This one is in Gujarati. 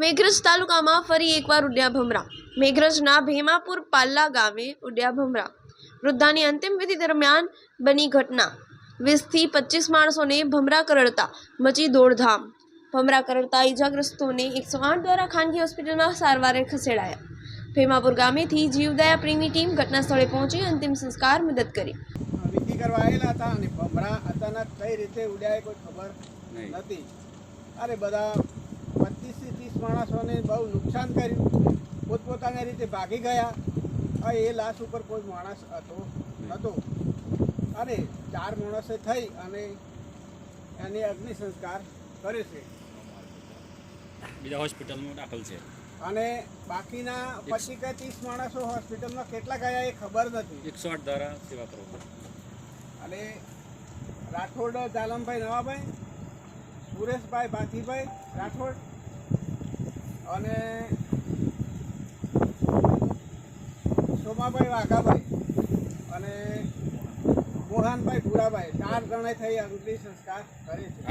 મેઘરજ તાલુકામાં ફરી એકવાર ઉડ્યા ભમરા। મેઘરજના ભેમાપુર પાલ્લા ગામે ઉડ્યા ભમરા। વૃદ્ધાની અંતિમ વિધિ દરમિયાન બની ઘટના। 20 થી 25 માણસોને ભમરા કરડતા મચી દોડધામ। ભમરા કરડતા ઈજાગ્રસ્તોને 108 દ્વારા ખાનગી હોસ્પિટલમાં સારવારે ખસેડાયા। ભેમાપુર ગામેથી જીવદયા પ્રેમી ટીમ ઘટના સ્થળે પહોંચી અંતિમ સંસ્કાર મદદ કરી। વિધિ કરવા આવેલા હતા અને ભમરા અચાનક કઈ રીતે ઉડ્યા કોઈ ખબર નથી। અરે બધા 25 થી 30 માણસોને બહુ નુકસાન કર્યું। પોતપોતાની રીતે ભાગી ગયા। એ લાશ ઉપર કોઈ માણસ નહોતો। અરે 4 માણસે થઈ અને એની અગ્નિ સંસ્કાર કરે છે। બીજા હોસ્પિટલમાં દાખલ છે અને બાકીના 25 કે 30 માણસો હોસ્પિટલમાં કેટલા ગયા એ ખબર નથી। 108 દ્વારા સેવા કરો। અને રાઠોડ જાલમભાઈ નવાભાઈ, સુરેશભાઈ ભાથીભાઈ રાઠોડ અને સોમાભાઈ વાઘાભાઈ અને મોહનભાઈ ભૂરાભાઈ 4 જણે થઈ અગ્નિ સંસ્કાર કરે છે।